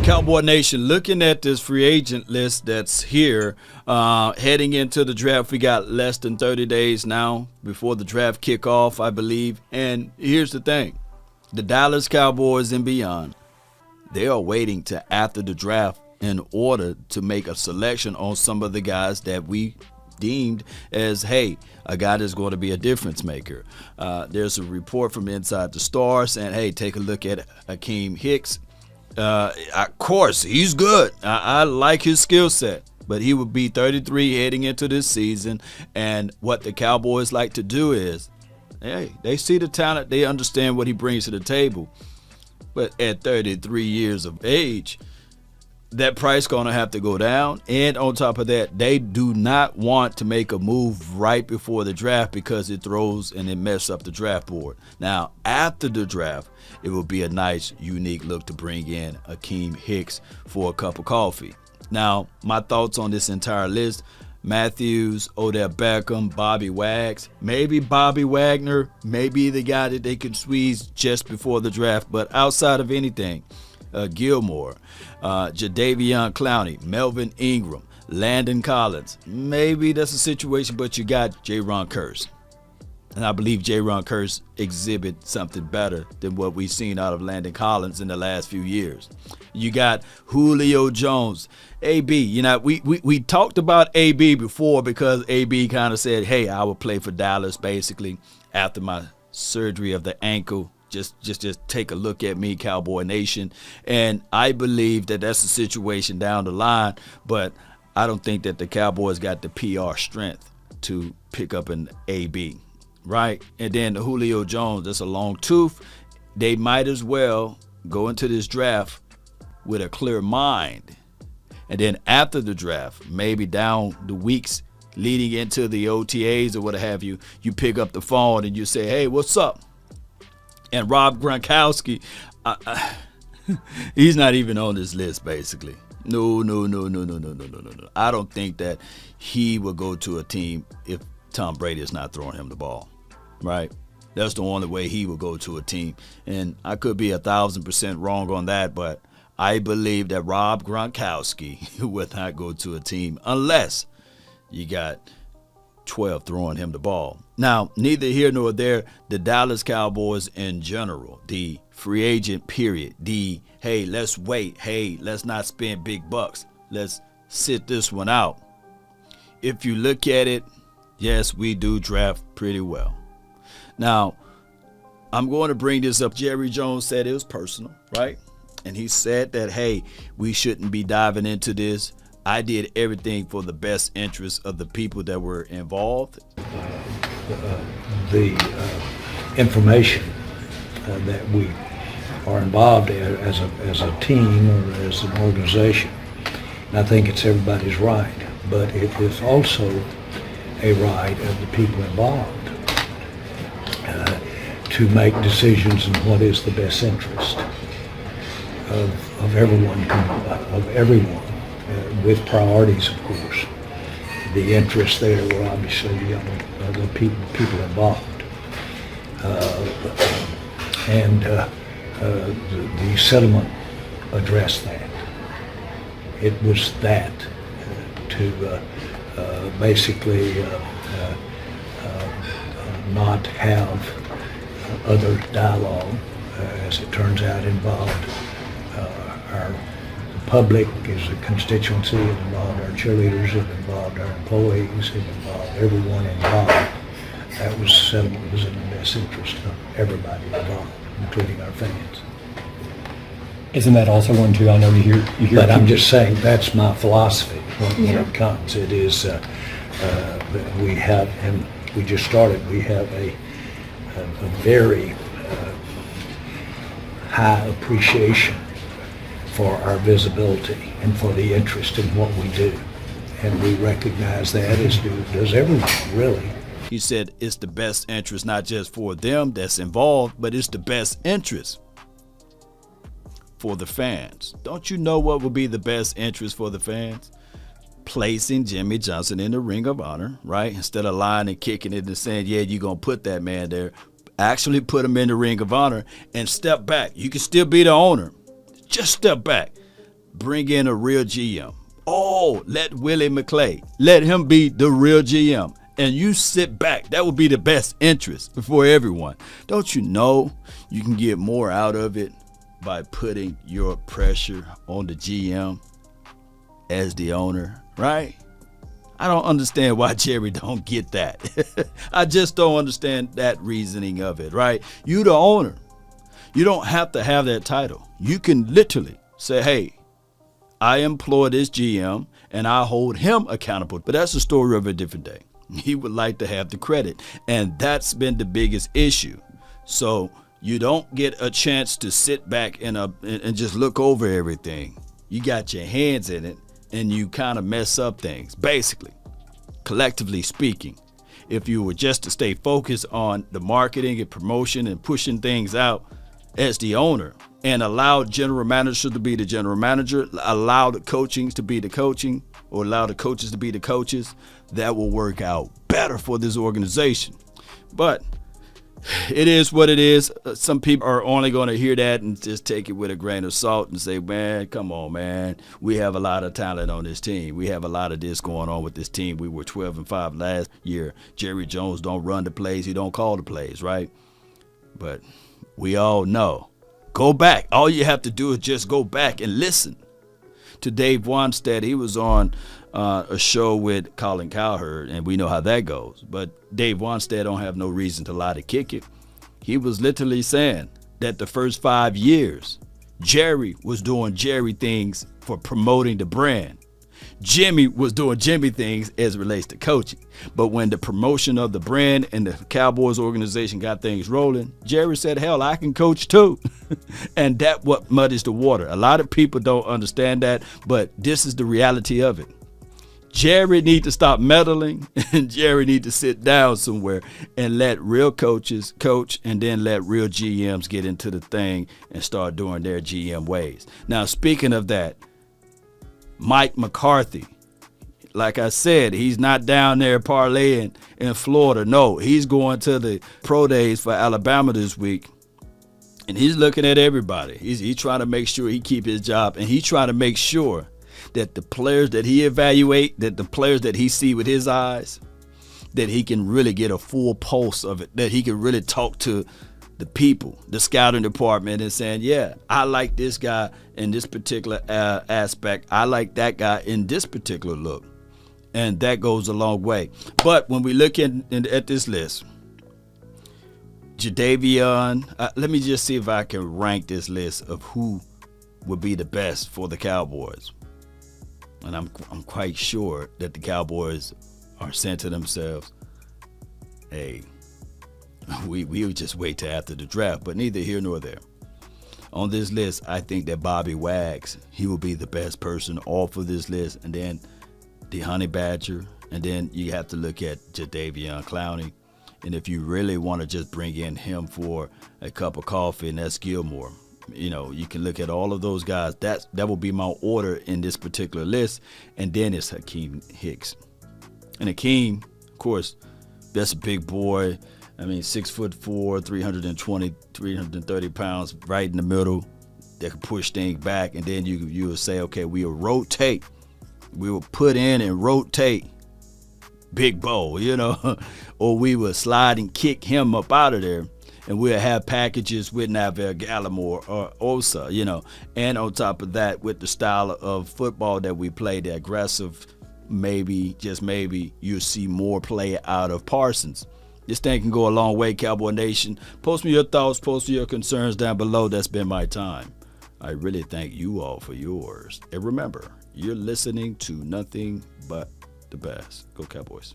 Cowboy Nation, looking at this free agent list that's here, heading into the draft, we got less than 30 days now before the draft kickoff, I believe. And here's the thing. The Dallas Cowboys and beyond, they are waiting to after the draft in order to make a selection on some of the guys that we deemed as, hey, a guy that's going to be a difference maker. There's a report from Inside the Star saying, hey, take a look at Akeem Hicks. Of course, he's good. I like his skill set, but he would be 33 heading into this season. And what the Cowboys like to do is, hey, they see the talent, they understand what he brings to the table. But at 33 years of age, that price going to have to go down. And on top of that, they do not want to make a move right before the draft because it throws and it messes up the draft board. Now, after the draft, it will be a nice, unique look to bring in Akeem Hicks for a cup of coffee. Now, my thoughts on this entire list: Matthews, Odell Beckham, Bobby Wags, maybe Bobby Wagner, maybe the guy that they could squeeze just before the draft. But outside of anything, Gilmore, Jadeveon Clowney, Melvin Ingram, Landon Collins. Maybe that's a situation, but you got J-Ron Kearse. And I believe J-Ron Kearse exhibit something better than what we've seen out of Landon Collins in the last few years. You got Julio Jones, AB. You know, we talked about AB before because AB kind of said, hey, I will play for Dallas basically after my surgery of the ankle. Just take a look at me, Cowboy Nation. And I believe that that's a situation down the line, but I don't think that the Cowboys got the PR strength to pick up an AB, right? And then the Julio Jones, that's a long tooth. They might as well go into this draft with a clear mind. And then after the draft, maybe down the weeks leading into the OTAs or what have you, you pick up the phone and you say, hey, what's up? And Rob Gronkowski, he's not even on this list, basically. No. I don't think that he will go to a team if Tom Brady is not throwing him the ball, right? That's the only way he will go to a team. And I could be 1,000% wrong on that, but I believe that Rob Gronkowski will not go to a team unless you got 12 throwing him the ball. Now, neither here nor there, the Dallas Cowboys in general, the free agent period, the, hey, let's wait, hey, let's not spend big bucks, let's sit this one out. If you look at it, yes, we do draft pretty well. Now, I'm going to bring this up. Jerry Jones said it was personal, right? And he said that, hey, we shouldn't be diving into this. I did everything for the best interest of the people that were involved. The information that we are involved in as a team or as an organization, and I think it's everybody's right, but it is also a right of the people involved to make decisions in what is the best interest of everyone, with priorities, of course. The interests there were obviously the people involved. The settlement addressed that. It was that to basically not have other dialogue, as it turns out, involved our public as a constituency, it involved our cheerleaders, it involved our employees, it involved everyone involved. That was settlement was in the best interest of everybody involved, including our fans. Isn't that also one too? I know you hear. But I'm just saying that's my philosophy when it comes. It is we have, and we just started. We have a very high appreciation for our visibility and for the interest in what we do. And we recognize that, as does everyone, really. He said it's the best interest, not just for them that's involved, but it's the best interest for the fans. Don't you know what would be the best interest for the fans? Placing Jimmy Johnson in the Ring of Honor, right? Instead of lying and kicking it and saying, yeah, you're going to put that man there. Actually put him in the Ring of Honor and step back. You can still be the owner. Just step back. bring in a real GM. Oh, let Willie McClay, let him be the real GM. And you sit back. That would be the best interest for everyone. Don't you know you can get more out of it by putting your pressure on the GM as the owner, right? I don't understand why Jerry don't get that. I just don't understand that reasoning of it, right? You the owner. You don't have to have that title. You can literally say, hey, I employ this GM and I hold him accountable. But that's the story of a different day. He would like to have the credit. And that's been the biggest issue. So you don't get a chance to sit back and just look over everything. You got your hands in it and you kind of mess up things. Basically, collectively speaking, if you were just to stay focused on the marketing and promotion and pushing things out as the owner and allow general manager to be the general manager, allow the coachings to be the coaching, or allow the coaches to be the coaches, that will work out better for this organization. But it is what it is. Some people are only going to hear that and just take it with a grain of salt and say, man, come on, man. We have a lot of talent on this team. We have a lot of this going on with this team. We were 12-5 last year. Jerry Jones don't run the plays. He don't call the plays, right? But we all know. Go back. All you have to do is just go back and listen to Dave Wanstead. He was on a show with Colin Cowherd, and we know how that goes. But Dave Wanstead don't have no reason to lie to kick it. He was literally saying that the first 5 years, Jerry was doing Jerry things for promoting the brand. Jimmy was doing Jimmy things as it relates to coaching. But when the promotion of the brand and the Cowboys organization got things rolling, Jerry said, hell, I can coach too. And that what muddies the water. A lot of people don't understand that, but this is the reality of it. Jerry need to stop meddling, and Jerry need to sit down somewhere and let real coaches coach, and then let real GMs get into the thing and start doing their GM ways. Now, speaking of that, Mike McCarthy, like I said, he's not down there parlaying in Florida. No, he's going to the pro days for Alabama this week, and he's looking at everybody. He's trying to make sure he keep his job, and he's trying to make sure that the players that he evaluate, that the players that he see with his eyes, that he can really get a full pulse of it, that he can really talk to the people, the scouting department, and saying, yeah, I like this guy in this particular aspect. I like that guy in this particular look. And that goes a long way. But when we look at this list, Jadeveon, let me just see if I can rank this list of who would be the best for the Cowboys. And I'm quite sure that the Cowboys are saying to themselves, hey, we would just wait till after the draft, but neither here nor there. On this list, I think that Bobby Wags, he will be the best person off of this list. And then the Honey Badger. And then you have to look at Jadeveon Clowney. And if you really want to just bring in him for a cup of coffee, and that's Gilmore. You know, you can look at all of those guys. That will be my order in this particular list. And then it's Akeem Hicks. And Akeem, of course, that's a big boy. I mean, 6'4", 320, 330 pounds, right in the middle. That can push things back. And then you will say, okay, we will rotate. We will put in and rotate Big Bo, you know. Or we will slide and kick him up out of there. And we'll have packages with Navel Gallimore or Osa, you know. And on top of that, with the style of football that we play, the aggressive, maybe, just maybe, you'll see more play out of Parsons. This thing can go a long way, Cowboy Nation. Post me your thoughts, post me your concerns down below. That's been my time. I really thank you all for yours. And remember, you're listening to nothing but the best. Go Cowboys.